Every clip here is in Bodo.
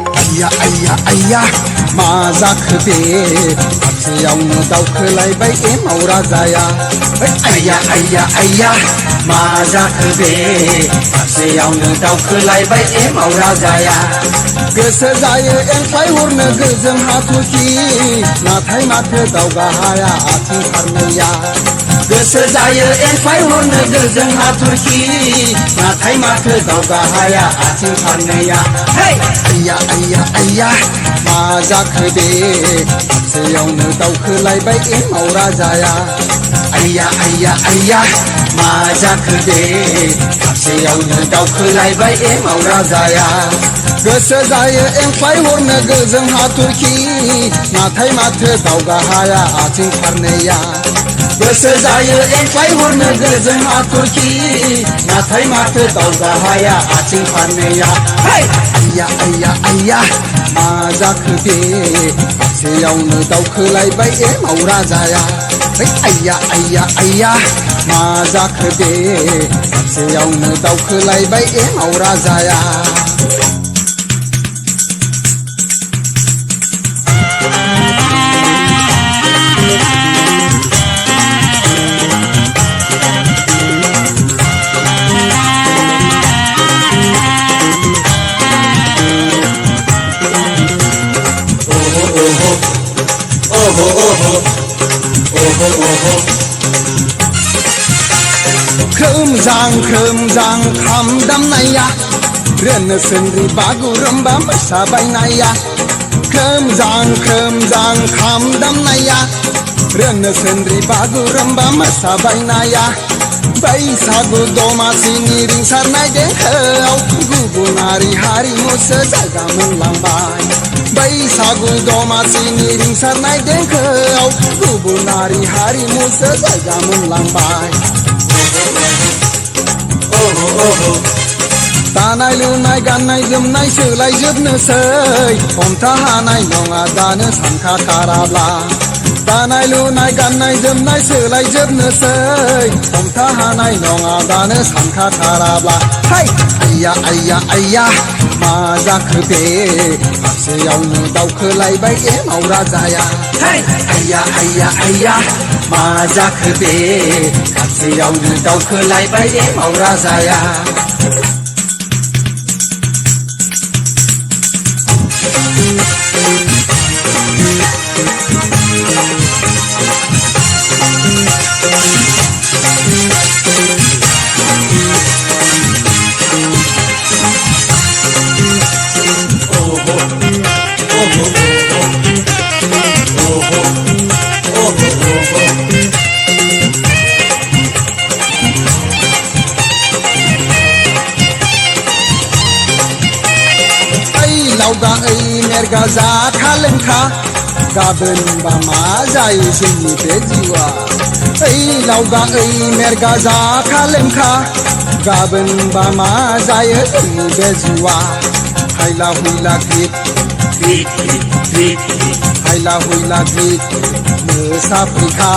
आइया मा जाखो बे फारसेयावनो दावखोलायबाय एमाव राजाया आइया आइया आइया मा जाखो बे फारसेयावनो दावखोलायबाय एमाव राजाया गोसो जायो एंख्लाय हरनो गोजों हाथरखि नाथाय माथो दावगा हाया आथिं फारनैया गोसो जायो एंख्लाय हरनो गोजों हाथरखि नाथाय माथो दावगा हाया आथिं फारनैया आइया आइया आइया मा जाखो बे फारसेयावनो दावखोलायबाय एमाव राजाया आइया आइया आइया मा जाखो बे फारसेयावनो दावखोलायबाय एमाव राजाया गोसो जायो एंख्लाय हरनो गोजों हाथरखि नाथाय माथो दावगा हाया आथिं फारनैया गोसो जायो एंख्लाय हरनो गोजों हाथरखि नाथाय माथो दावगा हाया आथिं फारनैया आइया आइया आइया मा जाखो बे फारसेयावनो दावखोलायबाय एमाव राजाया आइया आइया आइया मा जाखो बे फारसेयावनो दावखोलायबाय एमाव राजाया खोमजां खाम दामनाया रोनो सोनद्रि बागुरुम्बा मोसाबायनाया खोमजां खाम दामनाया रोनो सोनद्रि बागुरुम्बा मोसाबायनाया बैसागु दमासिनि रिंसारनाय देंखोआव गुबुनारि हारिमुसो जायगा मोनलांबाय बैसागु दमासिनि रिंसारनाय देंखोआव गुबुनारि हारिमुसो जायगा मोनलांबाय दानाय लुनाय गाननाय जोमनाय सोलायजोबनोसै हमथा हानाय नङा दानो सानखाथाराब्ला दानाय लुनाय गाननाय जोमनाय सोलायजोबनोसै हमथा हानाय नङा दानो सानखाथाराब्ला आइया आइया आइया मा जाखो बे फारसेयावनो दावखोलायबाय एमाव राजाया आइया आइया आइया मा जाखो बे फारसेयावनो दावखोलायबाय एमाव राजाया लावगा मेरगा जाखा लोंखा गाबोन बा मा जायो जोंनि बे जिउआ लावगा मेरगा जाखा लोंखा गाबोन बा मा जायो जोंनि बे जिउआ हायला हुइला ग्रिट हायला हुइला ग्रिट मोसाफैखा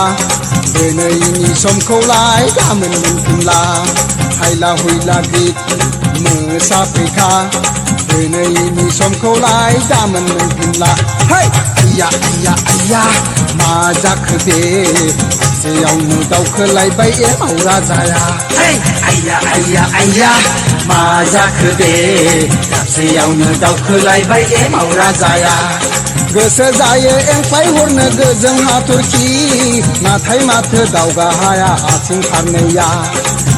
दिनैनि समखौलाय गाबोन मोनफिनला हायला हुइला ग्रिट मोसाफैखा दिनैनि समखौलाय गाबोन मोनफिनला आइया आइया आइया मा जाखो बे फारसेयावनो दावखोलायबाय एमाव राजाया आइया आइया आइया मा जाखो बे फारसेयावनो दावखोलायबाय एमाव राजाया गोसो जायो एंख्लाय हरनो गोजों हाथरखि नाथाय माथो दावगा हाया आथिं फारनैया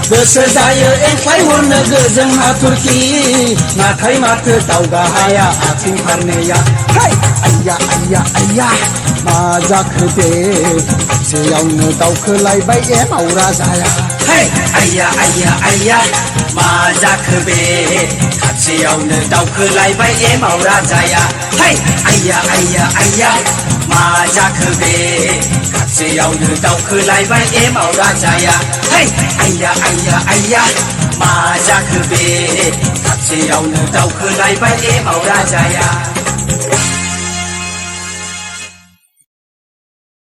गोसो जायो एंख्लाय हरनो गोजों हाथरखि नाथाय माथो दावगा हाया आथिं फारनैया आइया आइया आइया मा जाखो बे फारसेयावनो दावखोलायबाय एमाव राजाया आइया आइया आइया मा जाखो बे खाथियावनो दावखोलायबाय एमाव राजाया है आइया आइया आइया मा जाखो बे खाथियावनो दावखोलायबाय एमाव राजाया है आइया आइया आइया मा जाखो बे खाथियावनो दावखोलायबाय एमाव राजाया